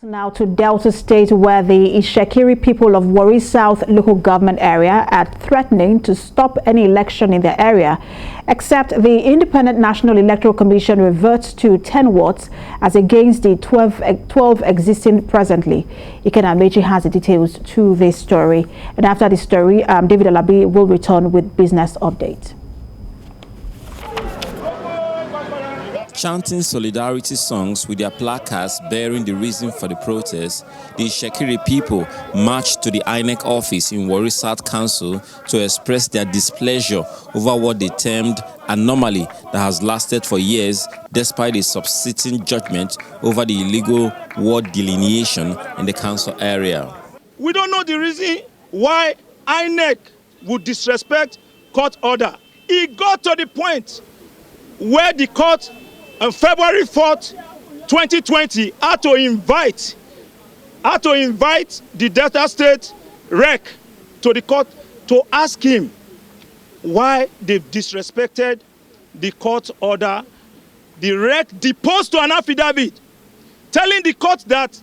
Now to Delta State, where the Itsekiri people of Warri South local government area are threatening to stop any election in their area, except the Independent National Electoral Commission reverts to 10 wards as against the 12 existing presently. Iken Amechi has the details to this story. And after the story, David Alabi will return with business update. Chanting solidarity songs with their placards bearing the reason for the protest, the Itsekiri people marched to the INEC office in Warri South Council to express their displeasure over what they termed anomaly that has lasted for years despite a subsisting judgment over the illegal ward delineation in the council area. We don't know the reason why INEC would disrespect court order. It got to the point where the court on February 4th, 2020, had to invite the Delta State REC to the court to ask him why they've disrespected the court order. The REC deposed to an affidavit telling the court that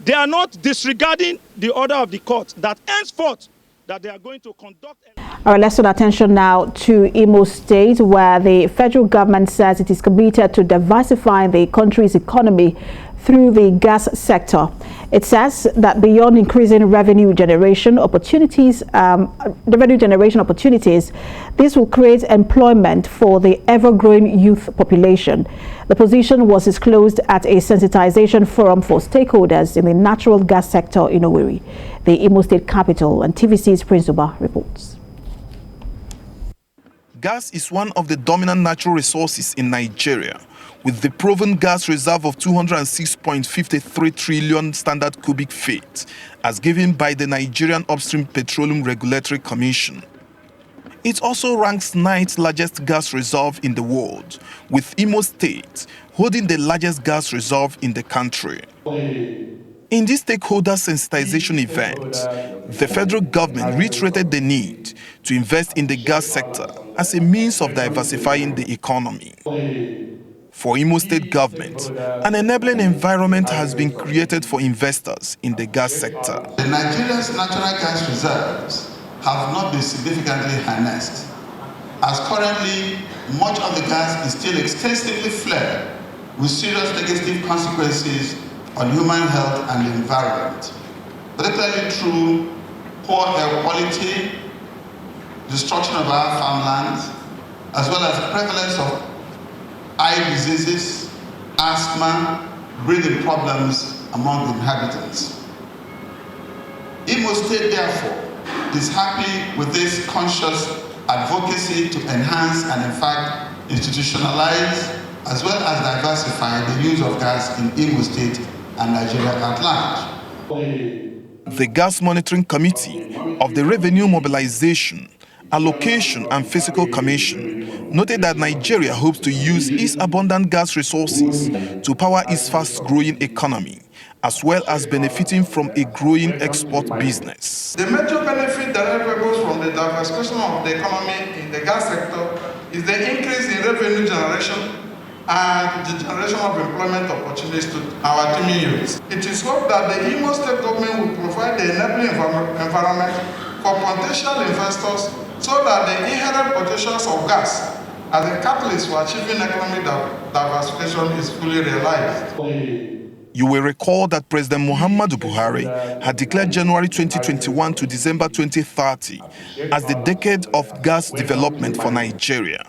they are not disregarding the order of the court, that henceforth that they are going to conduct. All right, let's turn attention now to Imo State, where the federal government says it is committed to diversifying the country's economy through the gas sector. It says that beyond increasing revenue generation opportunities, this will create employment for the ever-growing youth population. The position was disclosed at a sensitization forum for stakeholders in the natural gas sector in Warri, the Imo State capital, and TVC's Prince Uba reports. Gas is one of the dominant natural resources in Nigeria, with the proven gas reserve of 206.53 trillion standard cubic feet, as given by the Nigerian Upstream Petroleum Regulatory Commission. It also ranks 9th largest gas reserve in the world, with Imo State holding the largest gas reserve in the country. In this stakeholder sensitization event, the federal government reiterated the need to invest in the gas sector as a means of diversifying the economy. For Imo State government, an enabling environment has been created for investors in the gas sector. Nigeria's natural gas reserves have not been significantly harnessed, as currently much of the gas is still extensively flared with serious negative consequences on human health and the environment, particularly through poor air quality, destruction of our farmlands, as well as the prevalence of eye diseases, asthma, breathing problems among the inhabitants. Imo State, therefore, is happy with this conscious advocacy to enhance and, in fact, institutionalize as well as diversify the use of gas in Imo State and Nigeria at large. The Gas Monitoring Committee of the Revenue Mobilization, Allocation and Fiscal Commission noted that Nigeria hopes to use its abundant gas resources to power its fast-growing economy, as well as benefiting from a growing export business. The major benefit derivables from the diversification of the economy in the gas sector is the increase in revenue generation and the generation of employment opportunities to our teeming youths. It is hoped that the Imo State government will provide the enabling environment for potential investors so that the inherent potentials of gas as a catalyst for achieving economic diversification is fully realized. You will recall that President Muhammadu Buhari had declared January 2021 to December 2030 as the decade of gas development for Nigeria.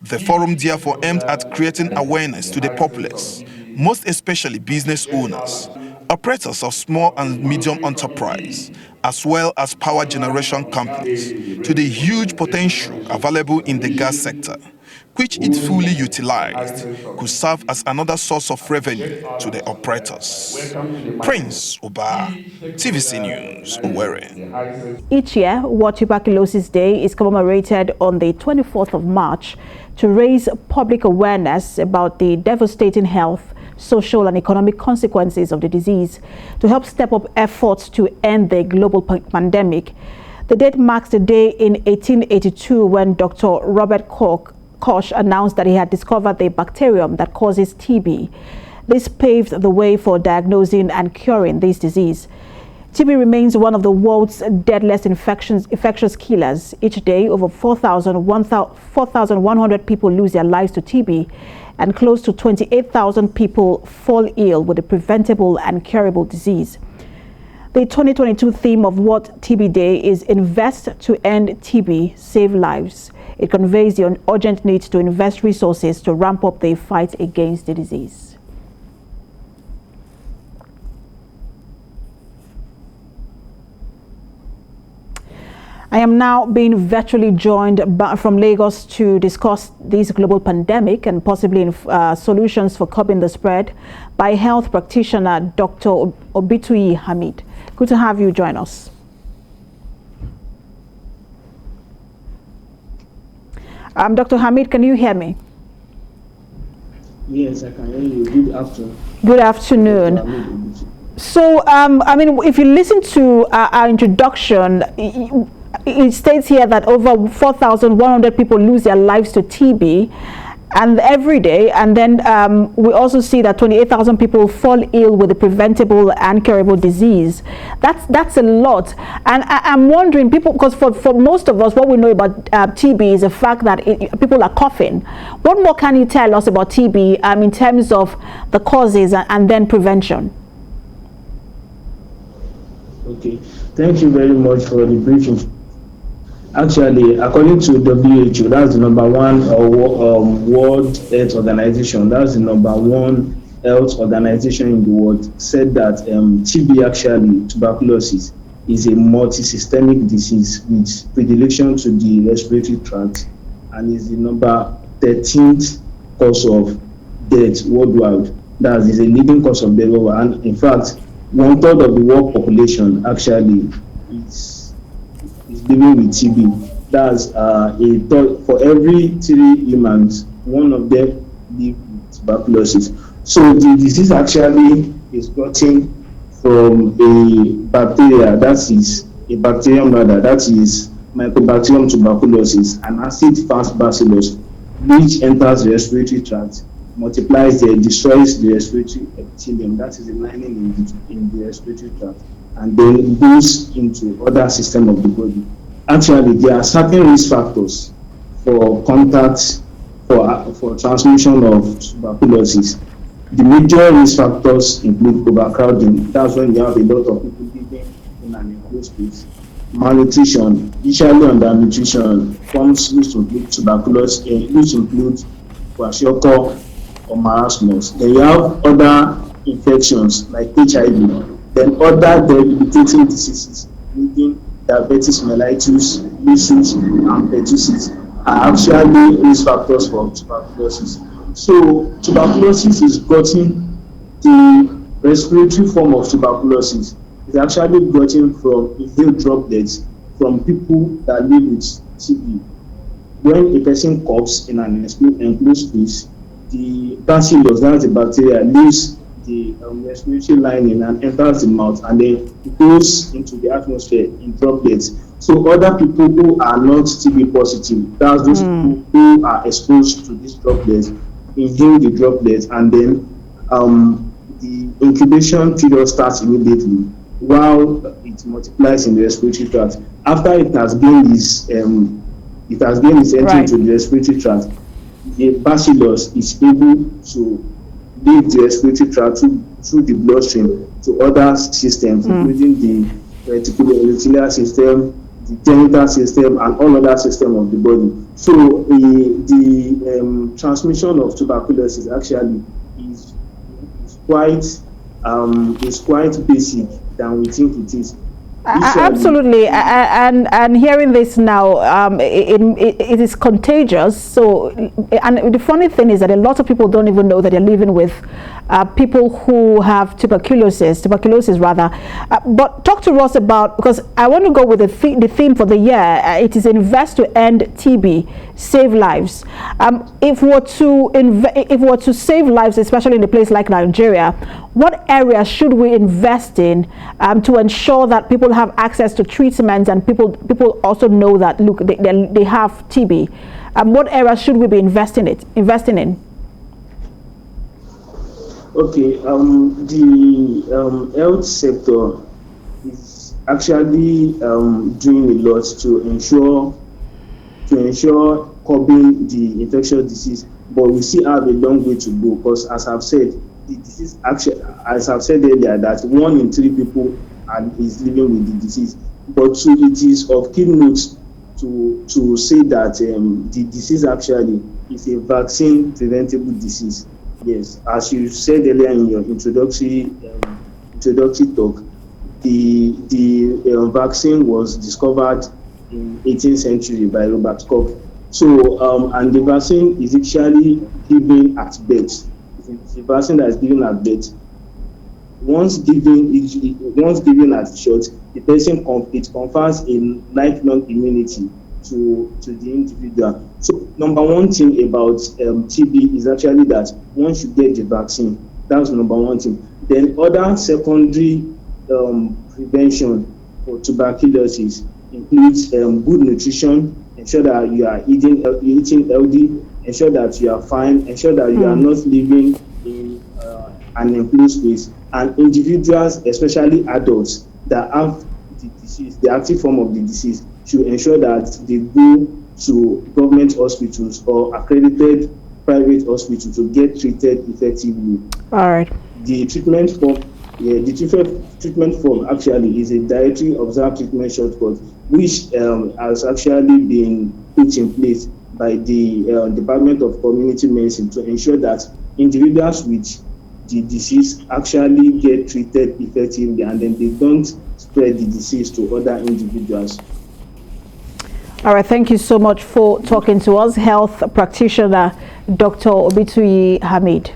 The forum therefore aimed at creating awareness to the populace, most especially business owners, operators of small and medium enterprise, as well as power generation companies, to the huge potential available in the gas sector, which, if fully utilized, could serve as another source of revenue to the operators. Prince Uba, TVC News, Warri. Each year, World Tuberculosis Day is commemorated on the 24th of March to raise public awareness about the devastating health, social and economic consequences of the disease, to help step up efforts to end the global pandemic. The date marks the day in 1882 when Dr. Robert Koch announced that he had discovered the bacterium that causes TB. This paved the way for diagnosing and curing this disease. TB remains one of the world's deadliest infectious killers. Each day, over 4,100 people lose their lives to TB, and close to 28,000 people fall ill with a preventable and curable disease. The 2022 theme of World TB Day is Invest to End TB, Save Lives. It conveys the urgent need to invest resources to ramp up the fight against the disease. I am now being virtually joined from Lagos to discuss this global pandemic and possibly solutions for curbing the spread by health practitioner Dr. Obituyi Hamid. Good to have you join us. Dr. Hamid, can you hear me? Yes, I can hear you. Good afternoon. Good afternoon. So, I mean, if you listen to our introduction, it states here that over 4,100 people lose their lives to TB and every day, and then we also see that 28,000 people fall ill with a preventable and curable disease. That's a lot, and I'm wondering, people, because for most of us, what we know about TB is the fact that people are coughing. What more can you tell us about TB in terms of the causes and then prevention? Okay, thank you very much for the briefing. Actually, according to WHO, that's the #1 World Health Organization. That's the #1 health organization in the world. Said that TB, actually tuberculosis, is a multi-systemic disease with predilection to the respiratory tract, and is the #13th cause of death worldwide. That is a leading cause of death worldwide. And in fact, 1/3 of the world population actually is living with TB. That's a third. For every 3 humans, one of them live with tuberculosis. So the disease actually is gotten from a bacteria, that is a bacterium rather, that is Mycobacterium tuberculosis, an acid-fast bacillus, which enters the respiratory tract, multiplies there, destroys the respiratory epithelium, that is the lining in the respiratory tract, and then goes into other systems of the body. Actually, there are certain risk factors for contact, for transmission of tuberculosis. The major risk factors include overcrowding. That's when you have a lot of people living in an enclosed space. Malnutrition, usually undernutrition, forms which include tuberculosis, which include kwashiorkor or marasmus. Then you have other infections like HIV, then other debilitating diseases, including diabetes mellitus, measles, and pertussis, are actually risk factors for tuberculosis. So tuberculosis is gotten, the respiratory form of tuberculosis is actually gotten from inhaled droplets from people that live with TB. When a person coughs in an enclosed space, the bacillus, that's the bacteria, leaves the respiratory lining and enters the mouth, and then it goes into the atmosphere in droplets. So other people who are not TB positive, that's those people who are exposed to these droplets, inhale the droplets, and then the incubation period starts immediately while it multiplies in the respiratory tract. After it has gained its entry into the respiratory tract, the bacillus is able to leave the respiratory tract through the bloodstream to other systems, including the reticuloendothelial system, the genital system, and all other systems of the body. So the transmission of tuberculosis actually is quite basic than we think it is. Absolutely, and hearing this now, it is contagious. So, and the funny thing is that a lot of people don't even know that they're living with people who have tuberculosis rather. But talk to us about, because I want to go with the theme for the year. It is Invest to End TB, Save Lives. If we're to save lives, especially in a place like Nigeria, what areas should we invest in to ensure that people have access to treatment, and people also know that, look, they have TB? What areas should we be investing in? Okay, the health sector is actually doing a lot to ensure curbing the infectious disease, but we still have a long way to go because, as I've said, the disease actually, as I've said earlier, that 1 in 3 people is living with the disease. But so it is of keynote to say that the disease actually is a vaccine preventable disease. Yes, as you said earlier in your introductory talk, the vaccine was discovered in 18th century by Robert Koch. So, and the vaccine is actually given at birth. It's a vaccine that is given at birth. Once given at shot, the person it confers a lifelong immunity to the individual. So, number one thing about TB is actually that once you get the vaccine, that's number one thing. Then other secondary prevention for tuberculosis includes good nutrition, ensure that you are eating healthy, ensure that you are fine, ensure that you are not living in an enclosed space, and individuals, especially adults that have the disease, the active form of the disease, should ensure that they go to government hospitals or accredited private hospitals to get treated effectively. All right. The treatment form actually is a dietary observed treatment shortcut, which has actually been put in place by the Department of Community Medicine to ensure that individuals with the disease actually get treated effectively, and then they don't spread the disease to other individuals. All right, thank you so much for talking to us, health practitioner Dr. Obituyi Hamid.